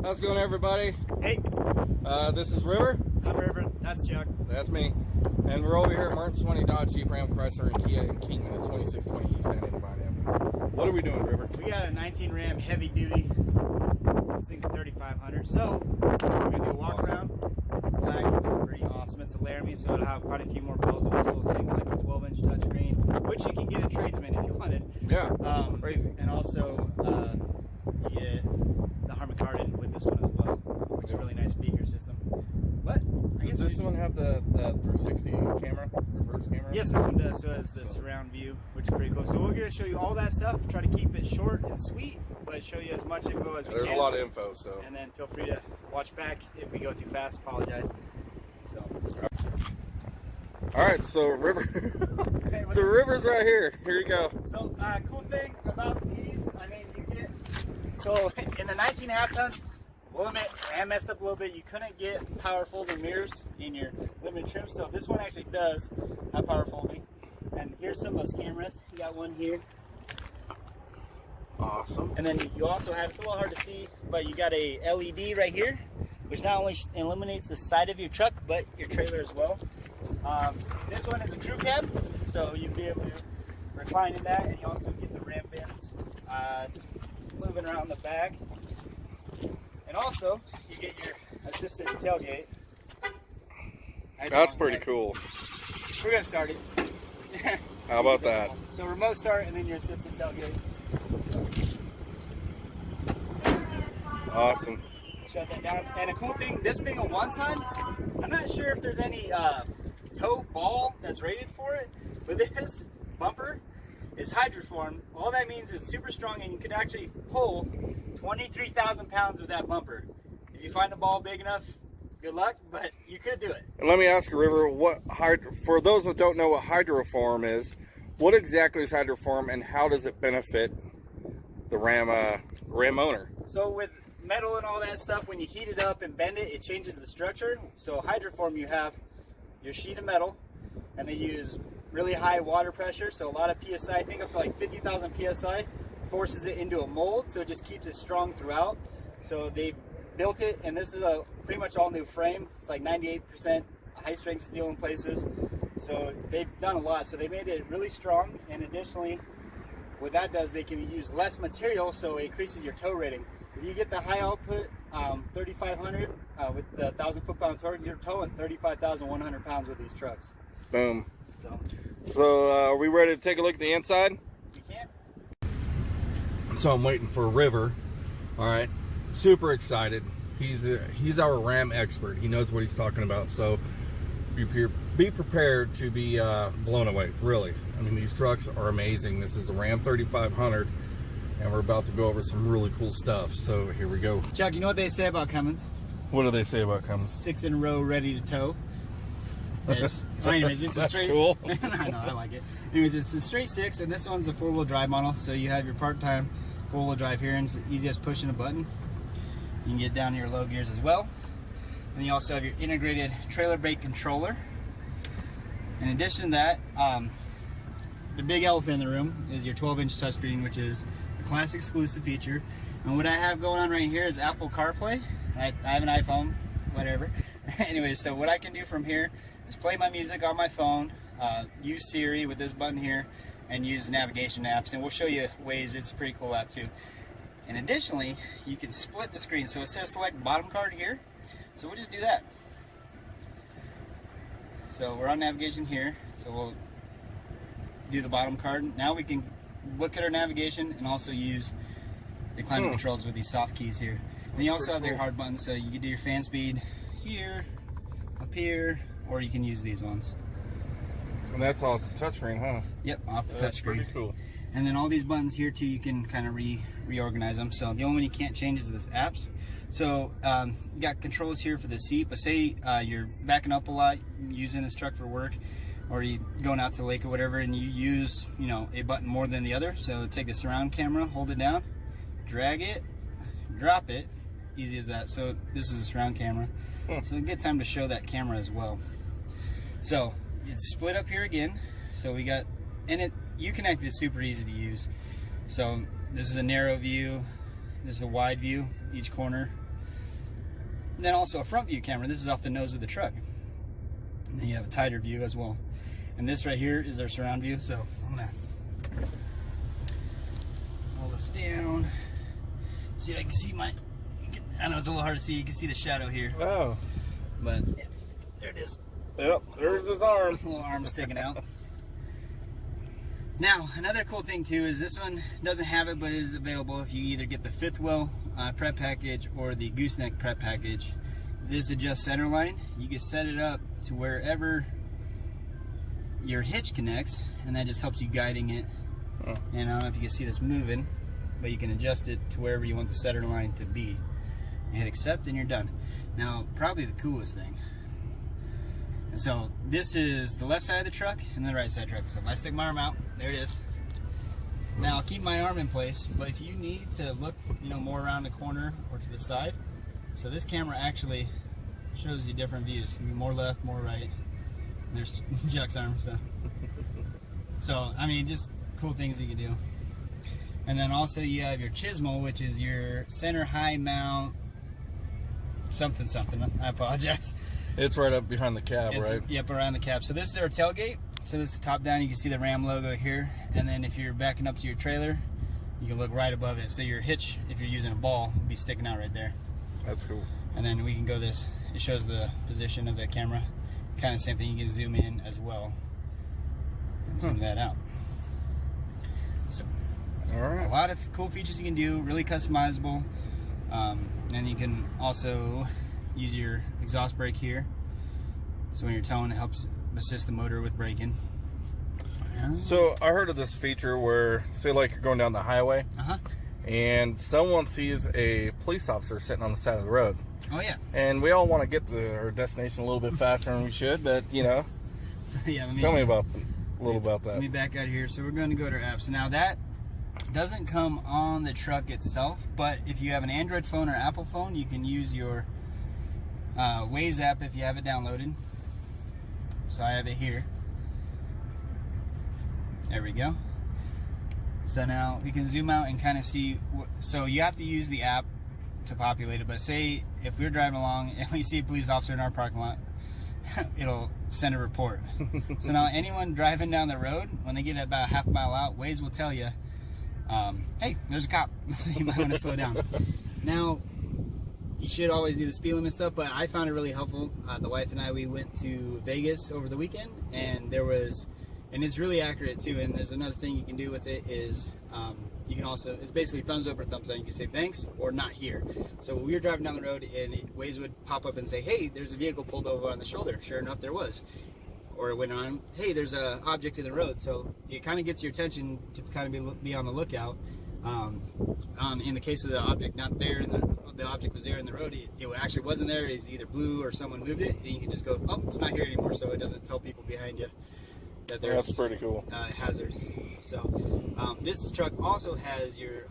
How's it going, everybody? Hey. This is River. I'm River. That's Chuck. That's me. And we're over here at Martin Swanty Dodge Jeep Ram Chrysler and Kia in Kingman at 2620 E Andy Devine Ave. What are we doing, River? We got a 19 Ram heavy duty. This thing's a 3500. So we're gonna do a walk around. It's black. It looks pretty awesome. It's a Laramie, so it'll have quite a few more bells and whistles. Things like a 12-inch touchscreen, which you can get a tradesman if you wanted. Yeah. Crazy. And also you get the Harman Kardon with this one as well, which is a really nice speaker system. But does this one have the 360 camera, reverse camera? Yes, this one does. So it has the surround view, which is pretty cool. So we're going to show you all that stuff. Try to keep it short and sweet, but show you as much info as we can. There's a lot of info, so. And then feel free to watch back if we go too fast. Apologize. So. All right, so River. Okay, so River's right here. Here you go. So cool thing about these, I mean, you get, so in the 19.5 tons, we'll admit, Ram messed up a little bit. You couldn't get power folding mirrors in your limited trim, so this one actually does have power folding. And here's some of those cameras. You got one here. Awesome. And then you also have, it's a little hard to see, but you got a LED right here, which not only illuminates the side of your truck, but your trailer as well. This one is a crew cab, so you'll be able to recline in that, and you also get the Ram bins just moving around the back. And also, you get your assisted tailgate. That's pretty cool. We're going to start it. How about that? So remote start and then your assisted tailgate. Awesome. Shut that down. And a cool thing, this being a one-ton, I'm not sure if there's any tow ball that's rated for it, but this bumper is hydroformed. All that means it's super strong, and you could actually pull 23,000 pounds with that bumper. If you find a ball big enough, good luck, but you could do it. And let me ask you, River, for those that don't know what hydroform is, what exactly is hydroform, and how does it benefit the Ram owner? So with metal and all that stuff, when you heat it up and bend it, it changes the structure. So hydroform, you have your sheet of metal, and they use really high water pressure, so a lot of PSI, I think up to like 50,000 PSI, forces it into a mold, so it just keeps it strong throughout. So they built it, and this is a pretty much all new frame. It's like 98% high strength steel in places. So they've done a lot. So they made it really strong, and additionally, what that does, they can use less material, so it increases your tow rating. If you get the high output 3500 with the 1,000 foot-pound torque, you're towing 35,100 pounds with these trucks. Boom. So are we ready to take a look at the inside? You can. So I'm waiting for River. All right, super excited. He's our Ram expert. He knows what he's talking about. So be prepared to be blown away. Really, I mean, these trucks are amazing. This is a Ram 3500, and we're about to go over some really cool stuff. So here we go. Chuck, you know what they say about Cummins? What do they say about Cummins? 6 in a row, ready to tow. Anyways, it's That's a straight. cool. I know, I like it. Anyways, it's a straight 6, and this one's a 4-wheel drive model. So you have your part-time 4-wheel drive here, and it's the easiest pushing a button. You can get down to your low gears as well. And you also have your integrated trailer brake controller. In addition to that, the big elephant in the room is your 12-inch touchscreen, which is a class exclusive feature. And what I have going on right here is Apple CarPlay. I have an iPhone, whatever. Anyways, so what I can do from here is play my music on my phone, use Siri with this button here, and use navigation apps. And we'll show you ways. It's a pretty cool app too. And additionally, you can split the screen. So it says select bottom card here. So we'll just do that. So we're on navigation here. So we'll do the bottom card. Now we can look at our navigation and also use the climate controls with these soft keys here. And you also have your hard buttons, so you can do your fan speed here, up here, or you can use these ones. And that's all the touchscreen, huh? Yep, off the touchscreen. Pretty cool. And then all these buttons here too, you can kind of reorganize them. So the only one you can't change is this apps. So you got controls here for the seat, but say you're backing up a lot, using this truck for work, or you going out to the lake or whatever, and you use, you know, a button more than the other. So take the surround camera, hold it down, drag it, drop it, easy as that. So this is a surround camera. So a good time to show that camera as well. So it's split up here again. So we got, and Uconnect is super easy to use. So this is a narrow view, this is a wide view, each corner. And then also a front view camera. This is off the nose of the truck. And then you have a tighter view as well. And this right here is our surround view. So I'm gonna roll this down. See if I can see I know it's a little hard to see. You can see the shadow here. Oh. But yeah, there it is. Yep, there's his arm. Little arm sticking out. Now, another cool thing too is this one doesn't have it, but it is available if you either get the fifth wheel prep package or the gooseneck prep package. This adjusts center line. You can set it up to wherever your hitch connects, and that just helps you guiding it. Oh. And I don't know if you can see this moving, but you can adjust it to wherever you want the center line to be. You hit accept and you're done. Now, probably the coolest thing. And so this is the left side of the truck and the right side of the truck. So if I stick my arm out, there it is. Now I'll keep my arm in place, but if you need to look, more around the corner or to the side, so this camera actually shows you different views. You can be more left, more right. And there's Chuck's arm. So I mean, just cool things you can do. And then also you have your chisel, which is your center high mount something. I apologize. It's right up behind the cab, right? Yep, around the cab. So this is our tailgate. So this is top down. You can see the Ram logo here. And then if you're backing up to your trailer, you can look right above it. So your hitch, if you're using a ball, will be sticking out right there. That's cool. And then we can go this. It shows the position of the camera. Kind of same thing. You can zoom in as well and zoom that out. So all right. A lot of cool features you can do. Really customizable. And you can also use your exhaust brake here, so when you're towing, it helps assist the motor with braking. So I heard of this feature where, say like you're going down the highway, and someone sees a police officer sitting on the side of the road. Oh yeah. And we all want to get to our destination a little bit faster than we should, but So yeah, tell me about a little about that. Let me back out here. So we're going to go to our app. So now that doesn't come on the truck itself, but if you have an Android phone or Apple phone, you can use your Waze app if you have it downloaded. So I have it here. There we go. So now we can zoom out and kind of see. So you have to use the app to populate it, but say if we're driving along and we see a police officer in our parking lot, it'll send a report. So now anyone driving down the road, when they get about half a mile out, Waze will tell you, hey, there's a cop, so you might want to slow down. Now, you should always do the speed limit stuff, but I found it really helpful. The wife and I, we went to Vegas over the weekend, and it's really accurate too. And there's another thing you can do with it is, you can also, it's basically thumbs up or thumbs down. You can say thanks or not here. So when we were driving down the road, and Waze would pop up and say, hey, there's a vehicle pulled over on the shoulder. Sure enough, there was. Or it went on, hey, there's an object in the road. So it kind of gets your attention to kind of be on the lookout. In the case of the object not there, and the object was there in the road, it actually wasn't there. It's either blue or someone moved it. And you can just go, oh, it's not here anymore. So it doesn't tell people behind you that there's that's pretty cool. Hazard. So this truck also has your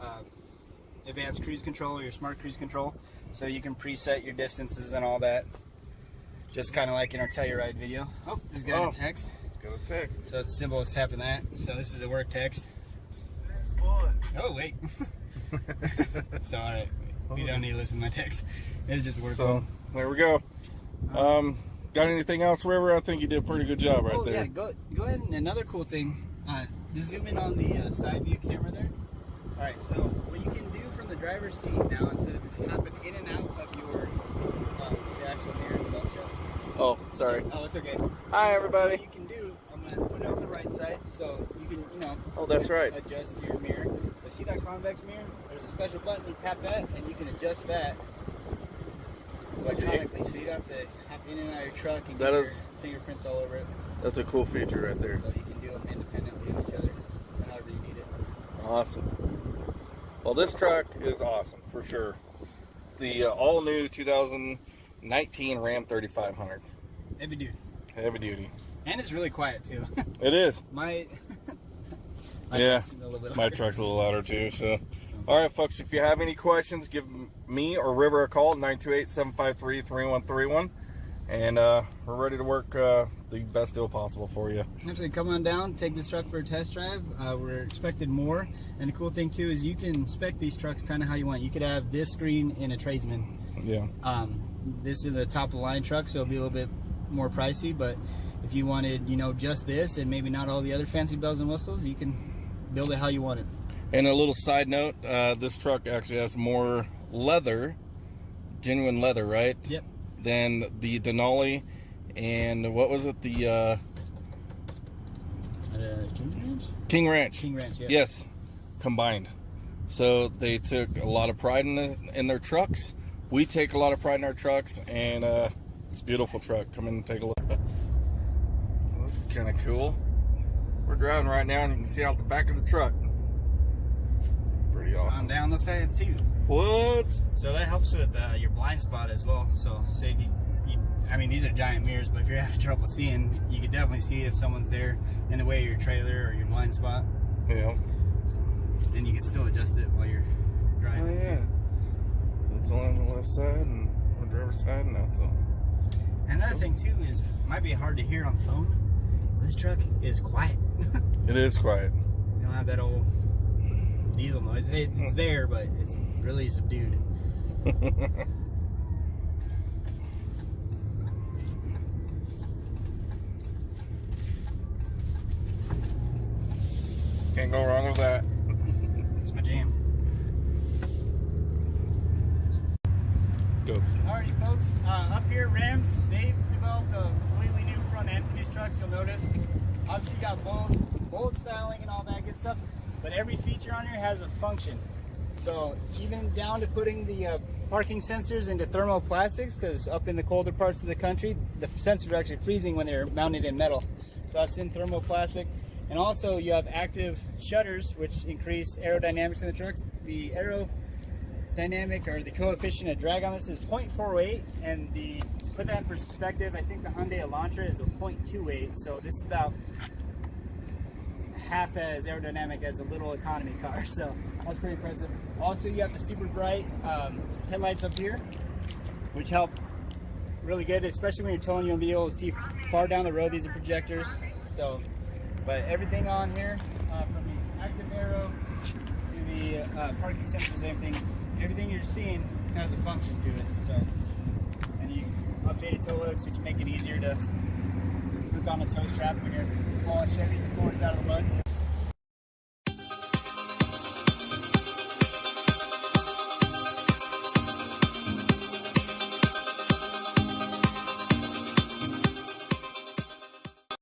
advanced cruise control, or your smart cruise control. So you can preset your distances and all that. Just kind of like in our Telluride video. Oh, there's got a text. It's got a text. So it's as simple as tapping that. So this is a work text. Oh, wait. So, all right. We don't need to listen to my text. It's just work. So, there we go. Got anything else, River? I think you did a pretty good job right there. Yeah, go ahead. And another cool thing, just zoom in on the side view camera there. All right, so what you can do from the driver's seat now, instead of hopping in and out of your the actual mirror itself, oh, sorry. Oh, it's okay. Hi, everybody. So what you can do, I'm going to put it on the right side, so you can, oh, that's right. Adjust your mirror. But see that convex mirror? There's a special button, you tap that, and you can adjust that electronically, so you don't have to hop in and out of your truck and get your fingerprints all over it. That's a cool feature right there. So you can do them independently of each other, however you need it. Awesome. Well, this truck is awesome, for sure. The all-new 2019 Ram 3500. Heavy duty. Heavy duty. And it's really quiet, too. It is. My truck's a little louder, too, so. All right, folks, if you have any questions, give me or River a call, 928-753-3131. and we're ready to work the best deal possible for you. Actually, come on down, take this truck for a test drive. We're expecting more, and the cool thing too is you can spec these trucks kind of how you want. You could have this screen in a tradesman. Yeah. This is the top of the line truck, so it'll be a little bit more pricey, but if you wanted, you know, just this and maybe not all the other fancy bells and whistles, you can build it how you want it. And a little side note, this truck actually has more leather, genuine leather, right? Yep. Than the Denali, and what was it, the King Ranch? King Ranch, yeah. Yes, combined. So they took a lot of pride in their trucks. We take a lot of pride in our trucks, and it's a beautiful truck. Come in and take a look. This is kind of cool. We're driving right now, and you can see out the back of the truck. Pretty awesome. On down the sides too. What? So that helps with your blind spot as well. So say if you, I mean, these are giant mirrors, but if you're having trouble seeing, you can definitely see if someone's there in the way of your trailer or your blind spot. Yeah. So then you can still adjust it while you're driving. Oh, yeah. Too. So it's only on the left side and the driver's side, and that's all. And another thing too is, it might be hard to hear on the phone. This truck is quiet. It is quiet. You don't have that old diesel noise. It's there, but it's really subdued. Can't go wrong with that. It's my jam. Go. Alrighty, folks. Up here, Rams, they've developed a completely new front end for these trucks. You'll notice, obviously, you got bold styling and all that good stuff, but every feature on here has a function. So even down to putting the parking sensors into thermoplastics, because up in the colder parts of the country, the sensors are actually freezing when they're mounted in metal. So that's in thermoplastic. And also you have active shutters, which increase aerodynamics in the trucks. The aerodynamic, or the coefficient of drag on this, is 0.48, and to put that in perspective, I think the Hyundai Elantra is a 0.28. So this is about half as aerodynamic as a little economy car, so that's pretty impressive. Also, you have the super bright headlights up here, which help really good, especially when you're towing. You'll be able to see far down the road. These are projectors. So, but everything on here, from the active arrow to the parking sensors, everything you're seeing has a function to it. So, and you updated tow hooks, which make it easier to hook on a tow strap when you're hauling Chevys and Fords out of the mud.